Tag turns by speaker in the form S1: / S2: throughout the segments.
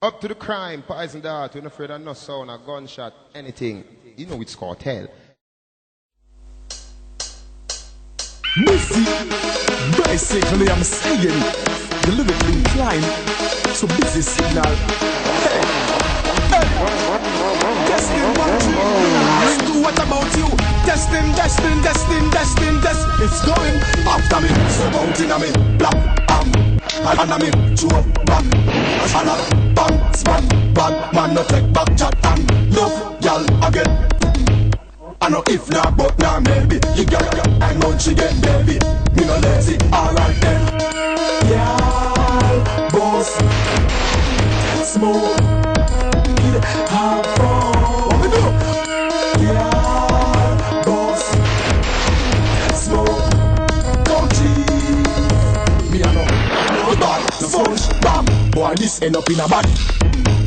S1: Up to the crime, poison dart, we're not afraid of no sound, a gunshot, anything. You know it's cartel.
S2: Basically I'm saying, the lyrical incline, so busy signal. Hey, testing 1, 2, what about you? Testing, it's going after me, so mountain on me, black, and me, chew up, back, and bang, spat, bad man no take back chat and love, y'all again. I know if not, but now maybe you got hang on she get baby. Me no lazy, alright then. Yeah, boss, smoke, have fun. What we do? Yeah, boss, smoke, don't cheat. Me I know, bad, sponge, bam. Boy, this end up in a body.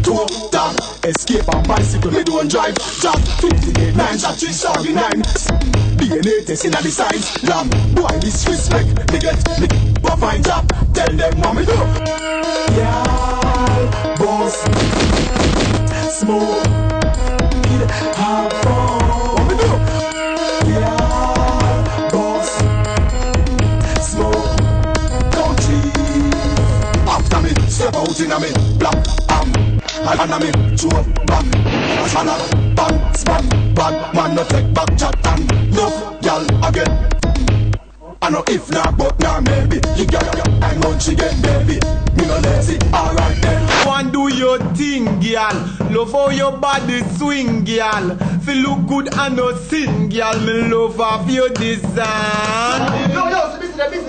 S2: Total escape on bicycle, me don't drive. Jack 58, 9 shot, 3 shot, 9. DNA test in the signs. Lamb, boy, disrespect. Me get me fine job. Tell them what me do. Yeah, boss, smoke, have fun. What me do? Yeah, boss, smoke, don't cheat. After me, step out in a me, black. And I'm in chew up back, and I'm bang, spat, bad man no take back chat and love y'all again. I know if not, but now maybe you got hang on she get baby. Me no lazy, alright then.
S3: One do your thing, girl. Love how your body swing, girl. Feel look good and no sin, girl. Me love of your design.
S4: Yo,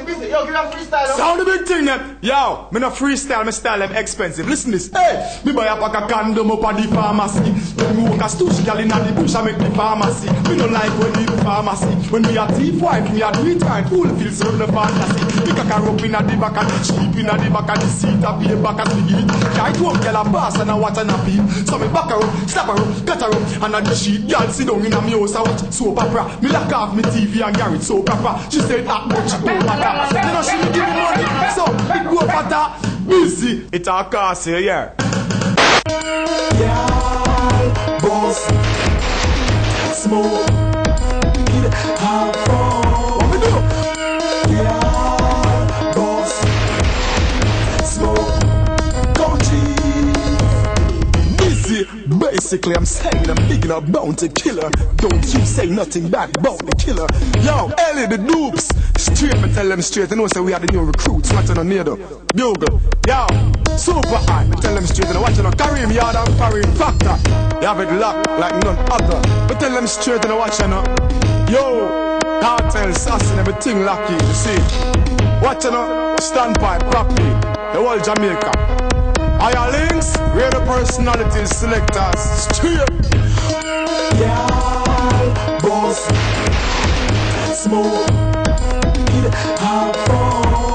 S4: busy. Yo, give me a freestyle.
S2: Sound the big thing then. Yo, me no freestyle, me style them expensive. Listen this. Hey, me buy a pack of condom up at the pharmacy. When me walk a stoosh, girl inna the bush, I make the pharmacy. Me no like when the pharmacy. When me a thief wife, me a do it right. Who feel serve the fantasy? Me cock a rope inna the back of the cheap, inna the back of the seat, a pay back at the gate. Try to up, girl a pass and a watch and a pee. So me back her up, slap her up, cut her up, and a the sheet. Girl sit down inna me house, I watch soap opera. Me lock off me TV and Garrett soap opera. She said that much she don't matter. You know she me give me money, so it go for that. Busy, it all cost you, yeah. Yeah, boss, smoke, have fun. What we do? Yeah, boss, smoke, don't cheat. Busy, basically I'm saying I'm digging a bounty killer. Don't you say nothing bad about the killer. Yo, Ellie the dupes. Straight, me tell them straight. I know say we are the new recruits. Watching on near them. Bugle. Yo, super high. Me tell them straight. And watching on Kareem Yard and Kareem Factor. You have it locked like none other. Me tell them straight and watching on. Yo, cartel, sass and everything lucky. You see. Watching on standpipe properly. The whole Jamaica. Higher links, radio personalities, selectors. Straight. Yeah, boss, smoke, have fun.